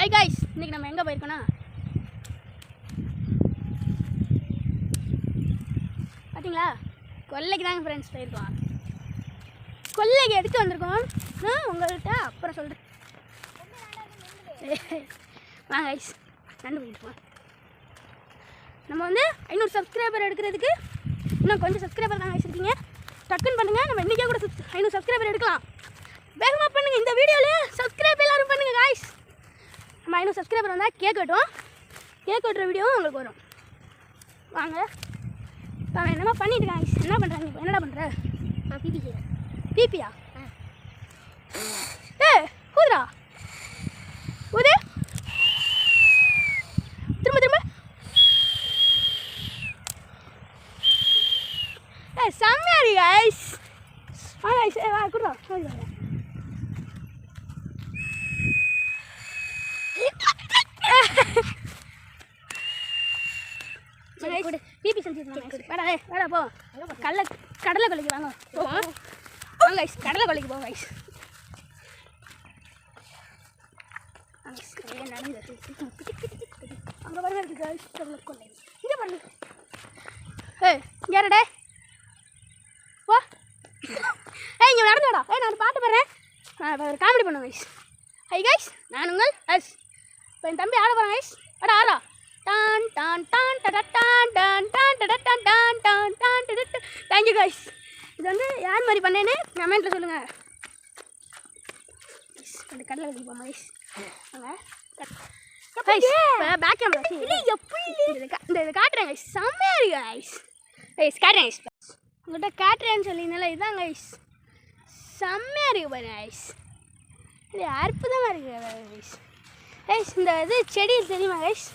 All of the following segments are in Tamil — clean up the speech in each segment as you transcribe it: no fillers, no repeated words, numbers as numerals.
ஹாய் காய்ஸ், இன்றைக்கி நம்ம எங்கே போயிருக்கோன்னா பார்த்தீங்களா, கொல்லைக்கு தாங்க ஃப்ரெண்ட்ஸ் போயிருக்கோம். கொல்லைக்கு எடுத்து வந்திருக்கோம். உங்கள்கிட்ட அப்புறம் சொல்கிறேன். வாங்க காய்ஸ், நண்டு போயிருக்கோம். நம்ம வந்து 500 சப்ஸ்கிரைபர் எடுக்கிறதுக்கு இன்னும் கொஞ்சம் சப்ஸ்கிரைபர் தான் வச்சுருக்கீங்க. டக்குன்னு பண்ணுங்கள், நம்ம இன்றைக்கே கூட 500 சப்ஸ்கிரைபர் எடுக்கலாம். வேகமாக பண்ணுங்கள், இந்த வீடியோவிலே சப்ஸ்கிரைப் எல்லோரும் பண்ணுங்கள் காய்ஸ். நம்ம 500 சப்ஸ்கிரைபர் வந்தால் கேக் வெட்டுவோம். கேக் வெட்டுற வீடியோவும் உங்களுக்கு வரும். வாங்க, அவன் என்னமா பண்ணிட்டு காய்ஸ். என்ன பண்ணுறாங்க இப்போ? என்னடா பண்ணுற? நான் பிபி செய்கிறேன். பிபியா? ஊதுரா, ஊது, திரும்ப திரும்ப. செம்மையாரி காய்ஸ். வாங்க காய்ஸ், வா கொடுறா. பிபி செஞ்சுருந்தாங்க. வேடா போ, கடலை கொல்லைக்கு வாங்க போவோம். வாங்க ஐஸ், கடலை கொல்லைக்கு போவோம் ஐஸ். நடந்து அங்கே பாருங்க இருக்கு ஐஸ், கடலை கொல்லை. இங்கே பாருங்க. யாரடே போ. இங்கே நடந்துடா. நான் பாட்டு பாடுறேன், நான் காமெடி பண்ணுவேன் ஐஸ். ஹை கைஸ், நான் உங்கள் ஐஸ். இப்போ என் தம்பி ஆட போகிறேன் ஐஸ். ஆடா டான் டான் டான் டான் டான் டான் டான் டான் டான் டான் டான் டான். Thank you guys. இது வந்து யார் மாதிரி பண்ணேன்னு கமெண்ட்டில் சொல்லுங்கள். அந்த கடலை வச்சு போமா கைஸ். வாங்க கைஸ், பேக் கேமரா இந்த இதை காட்டுறேன் கைஸ். செம்மையாக இருக்கு கைஸ். கைஸ் காட்டுறேன் கைஸ், உங்கள்கிட்ட காட்டுறேன்னு சொல்லினால இதுதான் கைஸ். செம்மையாக இருக்கு பாருங்க கைஸ். இது அற்புதமாக இருக்குது கைஸ். கைஸ் இந்த இது செடி தெரியுமா கைஸ்?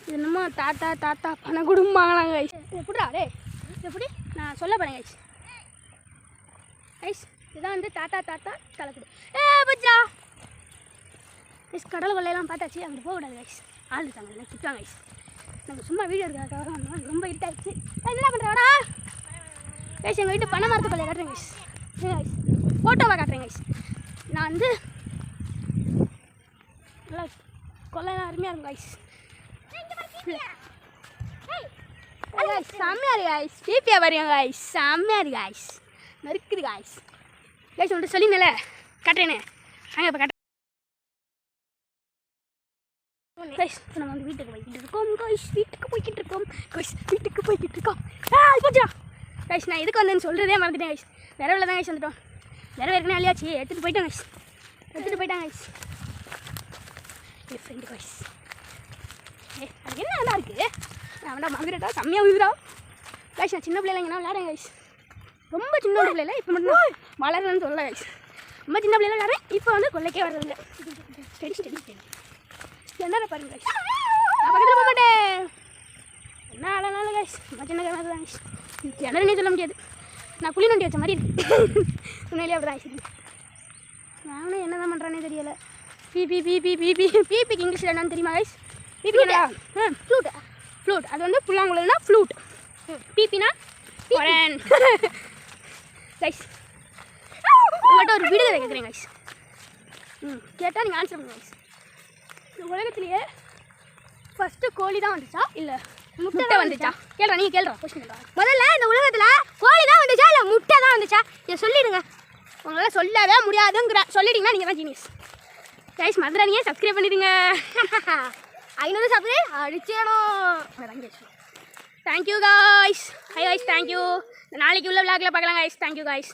இது என்னமோ தாத்தா பணம் கொடுப்பாங்களாங்க கைஸ். எப்படிடா டே, எப்படி நான் சொல்ல போகிறேன் கைஸ். கைஸ் இதான் வந்து தாத்தா தலைக்குடி. பச்சா கைஸ், கடலை கொள்ளையெல்லாம் பார்த்தாச்சு. அங்கே போகக்கூடாது கைஸ், ஆள் இருக்காங்க, எனக்கு திட்டுவாங்க கைஸ். நம்ம சும்மா வீடியோ எடுக்கிறதுக்காக வரோம். ரொம்ப இருட்டாயிடுச்சு. என்ன பண்ணுறாடா கைஸ்? எங்கள் வீட்டு பனை மரத்து கொள்ளையை காட்டுறேன் கைஸ். கைஸ் ஃபோட்டோவாக காட்டுறேன் கைஸ். நான் வந்து நல்லா கொள்ளையெல்லாம் அருமையாக இருக்கும் கைஸ். செம்மையாரு காய்ஸ். பிபியா வரையும் காய்ஸ். செம்மையாரு காய்ஸ். நறுக்குது காய்ஸ். காய்ஸ் உங்கள்கிட்ட சொல்லிங்கல்ல காட்டுறேனே, அங்கே இப்போ காட்டுறேன் காய்ஸ். இப்போ நம்ம வந்து வீட்டுக்கு போய்கிட்டு இருக்கோம் காய்ஸ். வீட்டுக்கு போய்கிட்டு இருக்கோம். போச்சா காய்ஸ், நான் எதுக்கு வந்தேன்னு சொல்கிறதே மறந்துட்டேன் காய்ஸ். விரவில் தான் காய்ஸ் வந்துட்டோம். விரவு ஏற்கனவே அழியாச்சு, எடுத்துகிட்டு போயிட்டேன் காய்ஸ். காய்ஸ் என் ஃப்ரெண்டு காய்ஸ். அது என்ன நல்லா இருக்குது. அவன்டா மறந்துட்டா, செம்மையாக உயிரா கைஸ். நான் சின்ன பிள்ளைல இங்கே விளையாடுறேன் கைஸ். ரொம்ப சின்ன பிள்ளைல, இப்போ மட்டும் வளரணும்னு சொல்ல கைஸ். ரொம்ப சின்ன பிள்ளைல விளையாடுறேன், இப்போ வந்து கொள்ளைக்கே வர்றதில்ல. சரி என்னடா பாருங்க கைஸ். நான் பக்கத்தில் போக மாட்டேன். என்ன ஆளானால கைஸ், ரொம்ப சின்ன கிணறு தான் கைஸ். கிணறுனே சொல்ல முடியாது, நான் குழி நோண்டி வச்ச மாதிரி இருக்கு. உண்மையிலே அப்படி தான் கைஸ். நானும் என்ன தான் பண்ணுறானே தெரியலை. பிபிக்கு இங்கிலீஷில் என்னன்னு தெரியுமா கைஸ்? BP flute. அது வந்து புல்லாங்குழல்னா ஃப்ளூட். பிபினா கைஸ். உங்கள்கிட்ட ஒரு விடுதலை கேட்குறேன் கைஸ். கேட்டால் நீங்கள் ஆன்சர் பண்ணுங்க கைஸ். இந்த உலகத்துலேயே ஃபஸ்ட்டு கோழி தான் வந்துச்சா இல்லை முட்டை வந்துச்சா? கேள்றா, நீங்கள் கேள்றா கொஸ்டின் கேள்றா. முதல்ல இந்த உலகத்தில் கோழி தான் வந்துச்சா இல்லை முட்டை தான் வந்துச்சா? இதை சொல்லிவிடுங்க. உங்களால் சொல்லவே முடியாதுங்கிற சொல்லிட்டீங்கன்னா நீங்கள் தான் ஜீனியஸ் கைஸ். மறந்துடாதீங்க, சப்ஸ்கிரைப் பண்ணிடுங்க. 500 சப்ஸ்கிரைப் அடிச்சேனும். Thank you guys. Hi guys, thank you. நாளைக்கு உள்ள விளாக்ல பார்க்கலாம் காய்ஸ். Thank you guys.